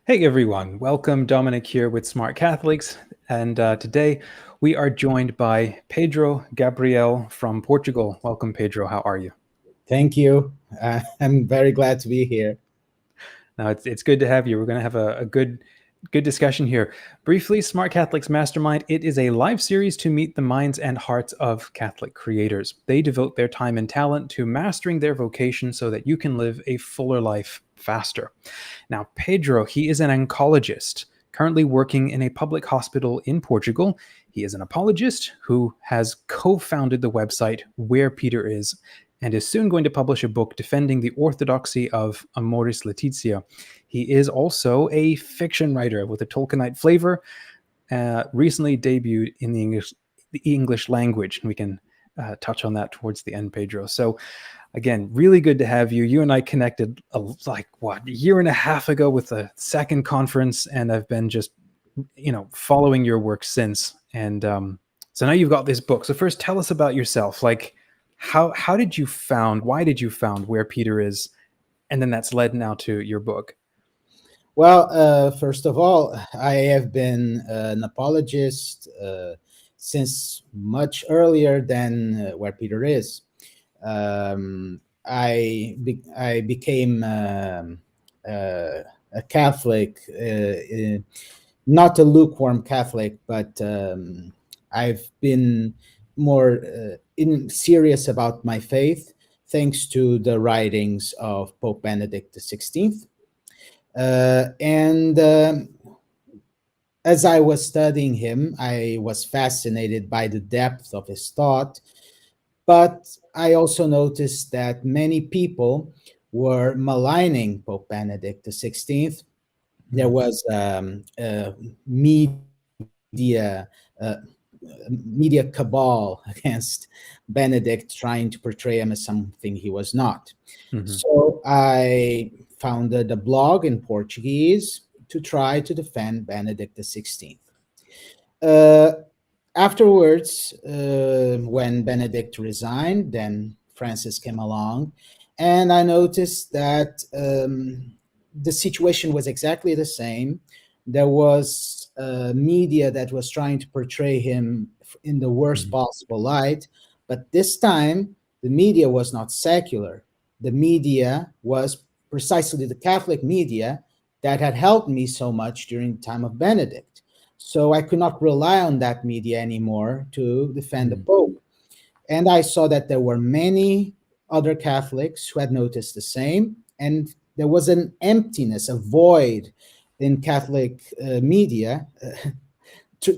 Hey everyone, welcome. Dominic here with Smart Catholics, and today we are joined by Pedro Gabriel from Portugal. Welcome, Pedro. How are you? Thank you. I'm very glad to be here. Now it's good to have you. We're going to have a good discussion here. Briefly, Smart Catholics Mastermind. It is a live series to meet the minds and hearts of Catholic creators. They devote their time and talent to mastering their vocation so that you can live a fuller life faster. Now, Pedro, he is an oncologist currently working in a public hospital in Portugal. He is an apologist who has co-founded the website Where Peter Is and is soon going to publish a book defending the orthodoxy of Amoris Laetitia. He is also a fiction writer with a Tolkienite flavor, recently debuted in the English language. And we can touch on that towards the end, Pedro. So again, really good to have you. You and I connected a year and a half ago with the second conference, and I've been just, following your work since. And so now you've got this book. So first, tell us about yourself. Like, why did you found Where Peter Is, and then that's led now to your book? Well, first of all, I have been an apologist since much earlier than Where Peter Is. I became a Catholic, not a lukewarm Catholic, but I've been more serious about my faith thanks to the writings of Pope Benedict XVI. As I was studying him, I was fascinated by the depth of his thought, but I also noticed that many people were maligning Pope Benedict XVI. There was media cabal against Benedict, trying to portray him as something he was not. Mm-hmm. So I founded a blog in Portuguese to try to defend Benedict XVI. Afterwards, when Benedict resigned, then Francis came along, and I noticed that the situation was exactly the same. There was media that was trying to portray him in the worst possible light, but this time the media was not secular. The media was precisely the Catholic media that had helped me so much during the time of Benedict. So I could not rely on that media anymore to defend the Pope. And I saw that there were many other Catholics who had noticed the same, and there was an emptiness, a void in Catholic media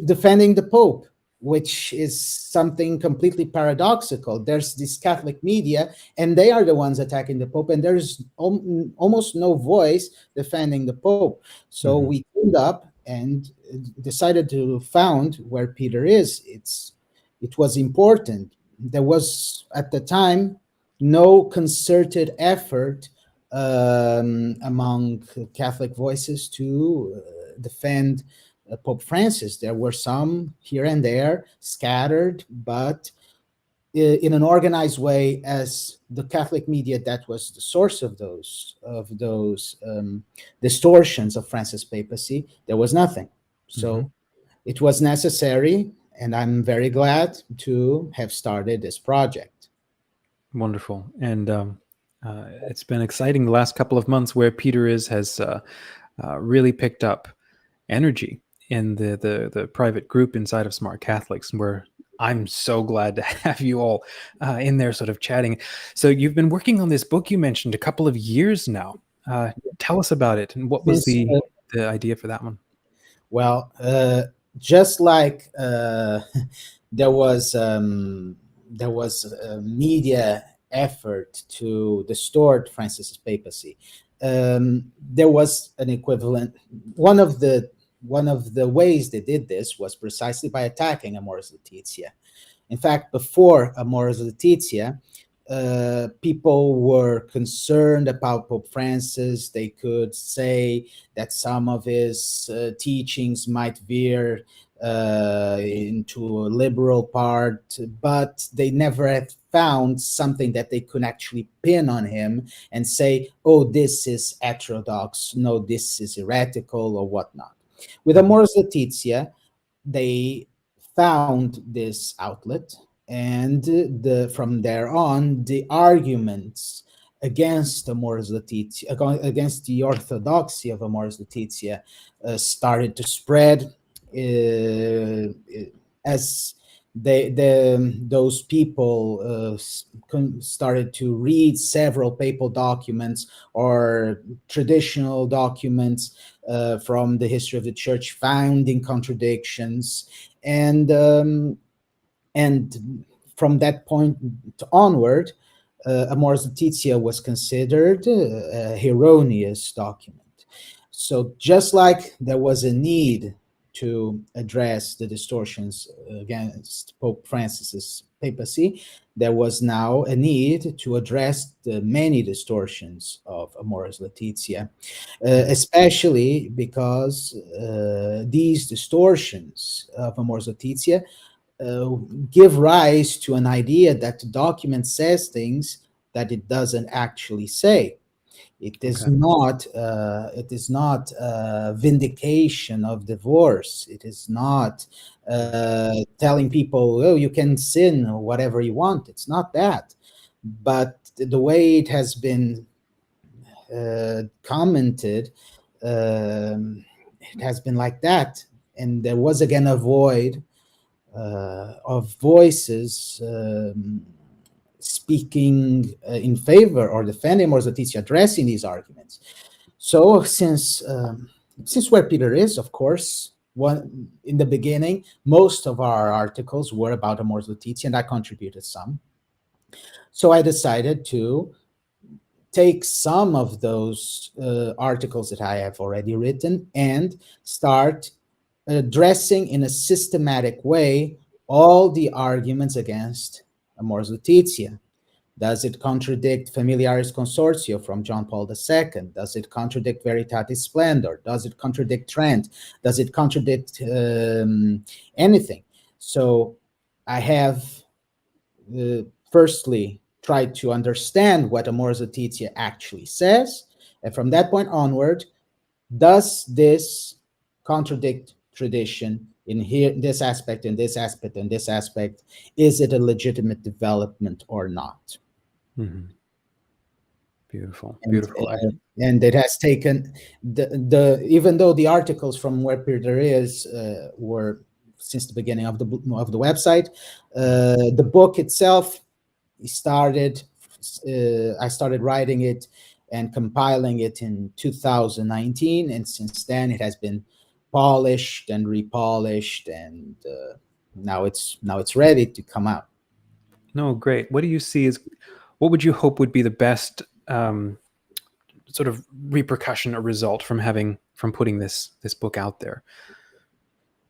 defending the Pope, which is something completely paradoxical. There's this Catholic media, and they are the ones attacking the Pope, and there's almost no voice defending the Pope. So we teamed up and decided to found Where Peter Is. It was important. There was, at the time, no concerted effort among Catholic voices to defend Pope Francis. There were some here and there scattered, but in an organized way, as the Catholic media that was the source of those distortions of Francis' papacy, there was nothing. So it was necessary, and I'm very glad to have started this project. Wonderful. And it's been exciting the last couple of months. Where Peter Is has really picked up energy in the private group inside of Smart Catholics, where I'm so glad to have you all in there sort of chatting. So you've been working on this book you mentioned a couple of years now. Tell us about it, and what was the idea for that one? Well, just like there was a media effort to distort Francis's papacy, there was an equivalent. One of the ways they did this was precisely by attacking Amoris Laetitia. In fact, before Amoris Laetitia, people were concerned about Pope Francis. They could say that some of his teachings might veer into a liberal part, but they never had found something that they could actually pin on him and say, oh, this is heterodox, no, this is heretical or whatnot. With Amoris Laetitia, they found this outlet, and from there on, the arguments against Amoris Laetitia, against the orthodoxy of Amoris Laetitia, started to spread as those people started to read several papal documents or traditional documents from the history of the church, finding contradictions, and from that point onward, Amoris Laetitia was considered a erroneous document. So just like there was a need to address the distortions against Pope Francis's papacy, there was now a need to address the many distortions of Amoris Laetitia, especially because these distortions of Amoris Laetitia give rise to an idea that the document says things that it doesn't actually say. It is not. It is not vindication of divorce. It is not telling people, "Oh, you can sin or whatever you want." It's not that. But the way it has been commented, it has been like that, and there was again a void of voices speaking in favor or defending Amoris Laetitia, addressing these arguments. So since where Peter is, of course, in the beginning, most of our articles were about Amoris Laetitia, and I contributed some. So I decided to take some of those articles that I have already written and start addressing in a systematic way all the arguments against Amoris Laetitia. Does it contradict Familiaris Consortio from John Paul II? Does it contradict Veritatis Splendor? Does it contradict Trent? Does it contradict anything? So I have firstly tried to understand what Amoris Laetitia actually says, and from that point onward, does this contradict tradition in here, this aspect, in this aspect, and this aspect? Is it a legitimate development or not? Mm-hmm. Beautiful. And it has taken the even though the articles from where Peter is were since the beginning of the website, the book itself started. I started writing it and compiling it in 2019, and since then it has been polished and repolished, and now it's ready to come out. No, great. What do you see as, what would you hope would be the best sort of repercussion or result from putting this book out there?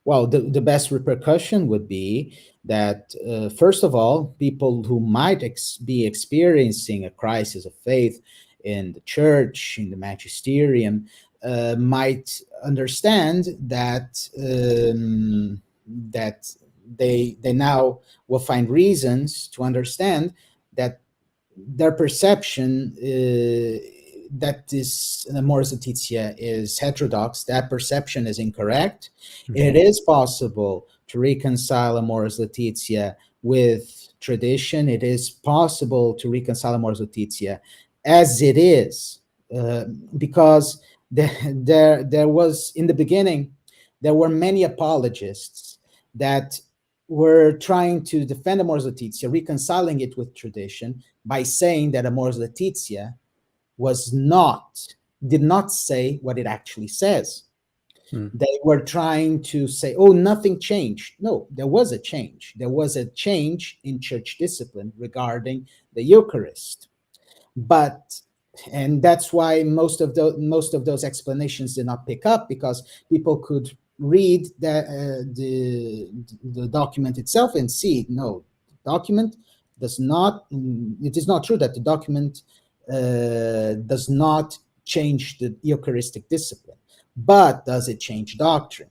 Well, the best repercussion would be that, first of all, people who might be experiencing a crisis of faith in the church, in the magisterium, might understand that that they now will find reasons to understand that their perception that this Amoris Laetitia is heterodox, that perception is incorrect. Mm-hmm. It is possible to reconcile Amoris Laetitia with tradition. It is possible to reconcile Amoris Laetitia as it is, because there was, in the beginning, there were many apologists that were trying to defend Amoris Laetitia, reconciling it with tradition by saying that Amoris Laetitia did not say what it actually says. They were trying to say, oh, nothing changed. No, there was a change. There was a change in church discipline regarding the Eucharist. And that's why most of those explanations did not pick up, because people could read the document itself and see, no, the document does not. It is not true that the document does not change the Eucharistic discipline, but does it change doctrine?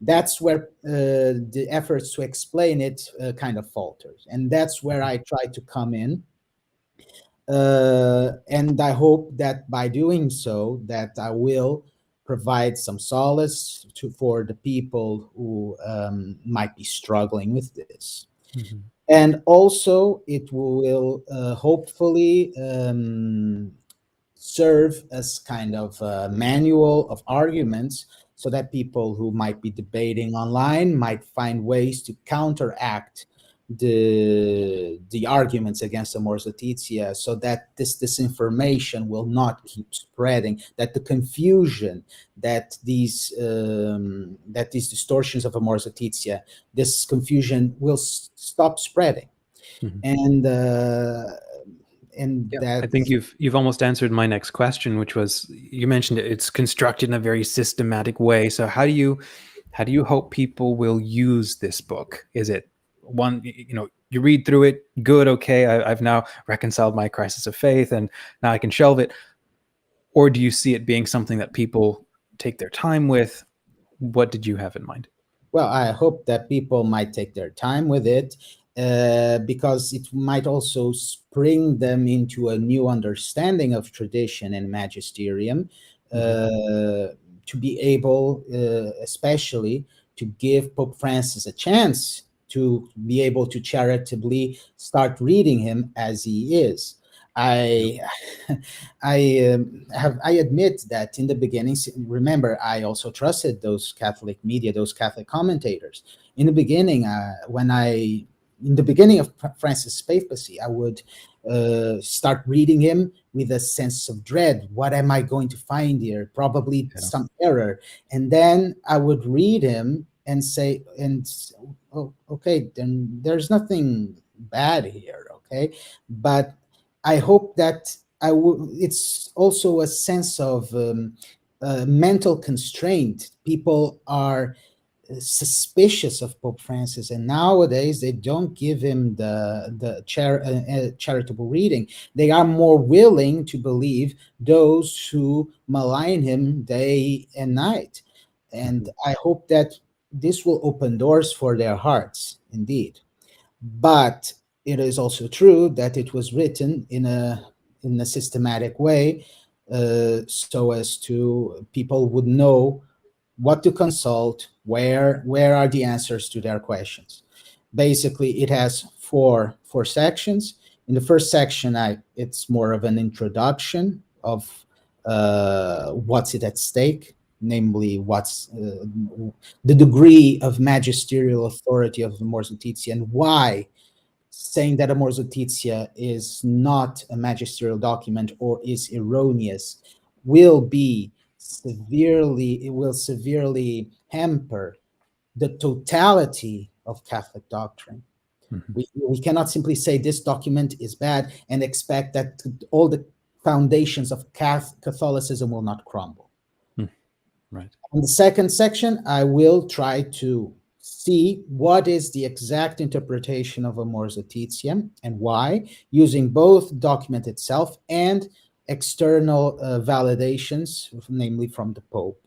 That's where the efforts to explain it kind of falters, and that's where I try to come in. And I hope that by doing so, that I will provide some solace for the people who might be struggling with this. Mm-hmm. And also, it will hopefully serve as kind of a manual of arguments, so that people who might be debating online might find ways to counteract the arguments against Amoris Laetitia, so that this disinformation will not keep spreading, that the confusion, that these distortions of Amoris Laetitia, this confusion will stop spreading. Mm-hmm. And yeah, that, I think you've almost answered my next question, which was, you mentioned it's constructed in a very systematic way. So how do you hope people will use this book? Is it one, you read through it, good, okay, I've now reconciled my crisis of faith and now I can shelve it? Or do you see it being something that people take their time with? What did you have in mind? Well, I hope that people might take their time with it, because it might also spring them into a new understanding of tradition and magisterium, to be able, especially, to give Pope Francis a chance to be able to charitably start reading him as he is. I admit that in the beginning, remember, I also trusted those Catholic media, those Catholic commentators. In the beginning, in the beginning of Francis' papacy, I would start reading him with a sense of dread. What am I going to find here? Probably some error. And then I would read him and say, oh, okay, then there's nothing bad here, okay? But I hope that it's also a sense of mental constraint. People are suspicious of Pope Francis, and nowadays they don't give him the charitable reading. They are more willing to believe those who malign him day and night. And I hope that this will open doors for their hearts, indeed. But it is also true that it was written in a systematic way, so as to people would know what to consult, where are the answers to their questions. Basically, it has four sections. In the first section, it's more of an introduction of what's it at stake, namely what's the degree of magisterial authority of Amoris Laetitia, and why saying that Amoris Laetitia is not a magisterial document or is erroneous will severely hamper the totality of Catholic doctrine. We cannot simply say this document is bad and expect that all the foundations of Catholicism will not crumble. Right. In the second section, I will try to see what is the exact interpretation of Amoris Laetitia and why, using both document itself and external validations, namely from the Pope,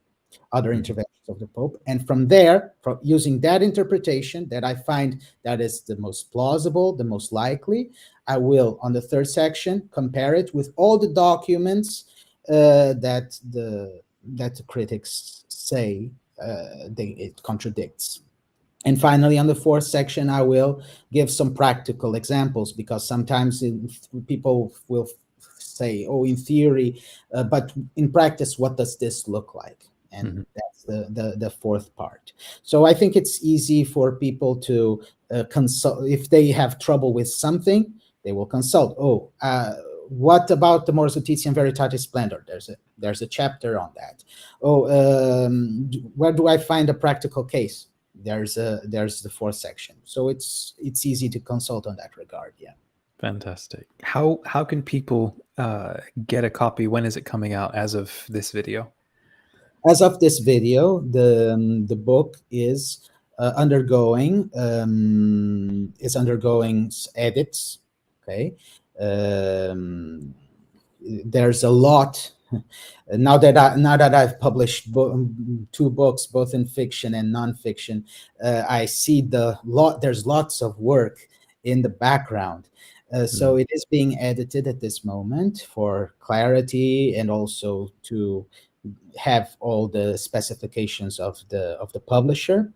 other interventions of the Pope. And from there, using that interpretation that I find that is the most plausible, the most likely, I will, on the third section, compare it with all the documents that the critics say it contradicts. And finally, on the fourth section, I will give some practical examples, because sometimes people will say, oh, in theory, but in practice, what does this look like? And that's the fourth part. So I think it's easy for people to consult. If they have trouble with something, they will consult. What about the Amoris Laetitia Veritatis Splendor? There's a chapter on that. Where do I find a practical case? There's the fourth section. So it's easy to consult on that regard. Yeah. Fantastic. How can people get a copy? When is it coming out as of this video? As of this video, the book is undergoing edits. Okay. Um, there's a lot. Now that I've published two books, both in fiction and nonfiction, I see there's lots of work in the background. So it is being edited at this moment for clarity, and also to have all the specifications of the publisher.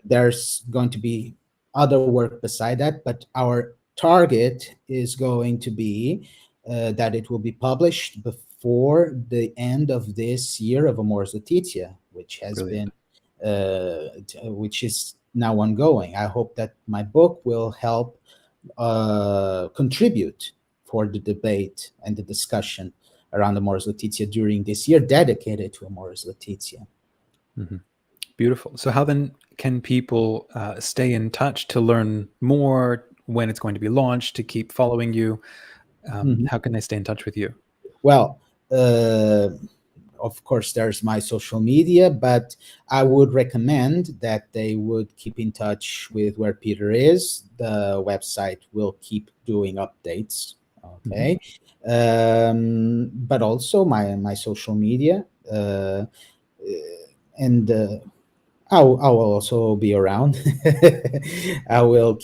There's going to be other work beside that, but our target is going to be that it will be published before the end of this year of Amoris Laetitia, which has Brilliant. which is now ongoing. I hope that my book will help contribute for the debate and the discussion around Amoris Laetitia during this year dedicated to Amoris Laetitia. Beautiful. So how then can people stay in touch to learn more, when it's going to be launched, to keep following you? How can they stay in touch with you? Well, of course, there's my social media, but I would recommend that they would keep in touch with where Peter is. The website will keep doing updates. Okay. But also my social media. And I will also be around. I will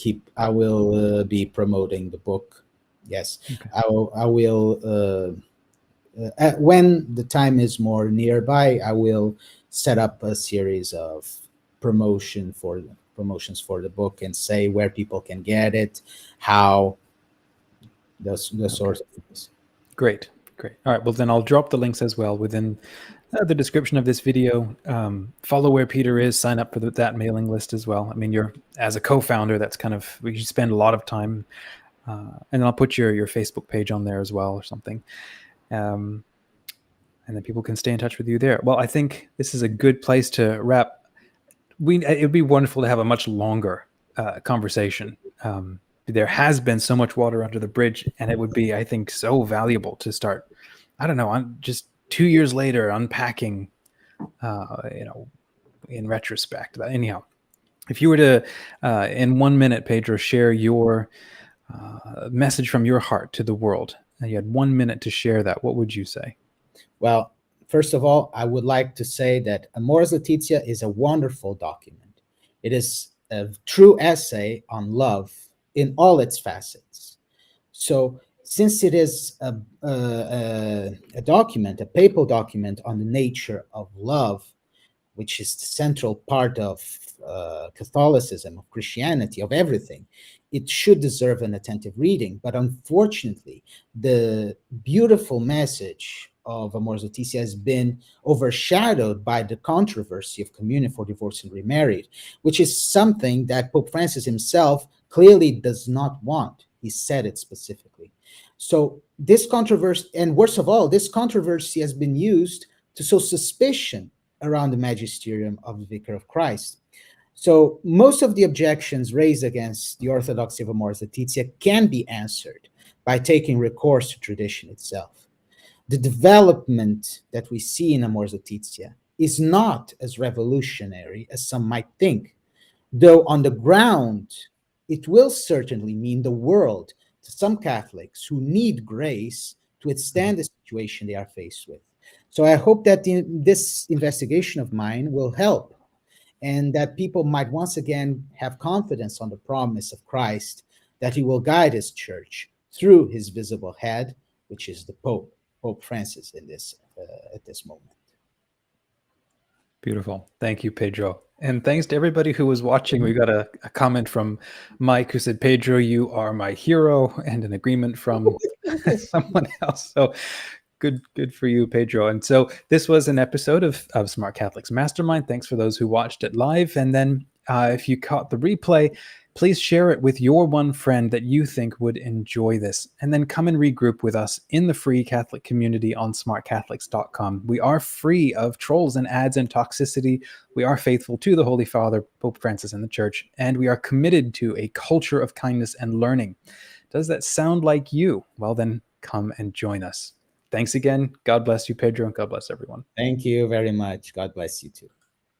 be promoting the book. Yes, Okay. I will. When the time is more nearby, I will set up a series of promotions for the book, and say where people can get it, how, those sorts of things. Great. All right. Well, then I'll drop the links as well within the description of this video. Follow where Peter is. Sign up for that mailing list as well. I mean, you're, as a co-founder, that's kind of, we spend a lot of time. And then I'll put your Facebook page on there as well, or something. And then people can stay in touch with you there. Well, I think this is a good place to wrap. It would be wonderful to have a much longer conversation. There has been so much water under the bridge, and it would be, I think, so valuable to start, I don't know, I'm just 2 years later unpacking, in retrospect. But anyhow, if you were to, in 1 minute, Pedro, share your message from your heart to the world, and you had 1 minute to share that, what would you say? Well, first of all, I would like to say that Amoris Laetitia is a wonderful document. It is a true essay on love in all its facets. So, since it is a document, a papal document on the nature of love, which is the central part of Catholicism, of Christianity, of everything, it should deserve an attentive reading. But unfortunately, the beautiful message of Amoris Laetitia has been overshadowed by the controversy of communion for divorced and remarried, which is something that Pope Francis himself clearly does not want. He said it specifically. So this controversy, and worst of all, this controversy has been used to sow suspicion around the magisterium of the Vicar of Christ. So most of the objections raised against the orthodoxy of Amoris Laetitia can be answered by taking recourse to tradition itself. The development that we see in Amoris Laetitia is not as revolutionary as some might think, though on the ground, it will certainly mean the world to some Catholics who need grace to withstand the situation they are faced with. So I hope that this investigation of mine will help, and that people might once again have confidence on the promise of Christ that he will guide his church through his visible head, which is the Pope Francis, in this at this moment. Beautiful. Thank you, Pedro. And thanks to everybody who was watching. We got a comment from Mike who said, Pedro, you are my hero, and an agreement from someone else. So good for you, Pedro. And so this was an episode of Smart Catholics Mastermind. Thanks for those who watched it live. And then if you caught the replay, please share it with your one friend that you think would enjoy this. And then come and regroup with us in the free Catholic community on smartcatholics.com. We are free of trolls and ads and toxicity. We are faithful to the Holy Father, Pope Francis, and the Church. And we are committed to a culture of kindness and learning. Does that sound like you? Well, then come and join us. Thanks again. God bless you, Pedro, and God bless everyone. Thank you very much. God bless you too.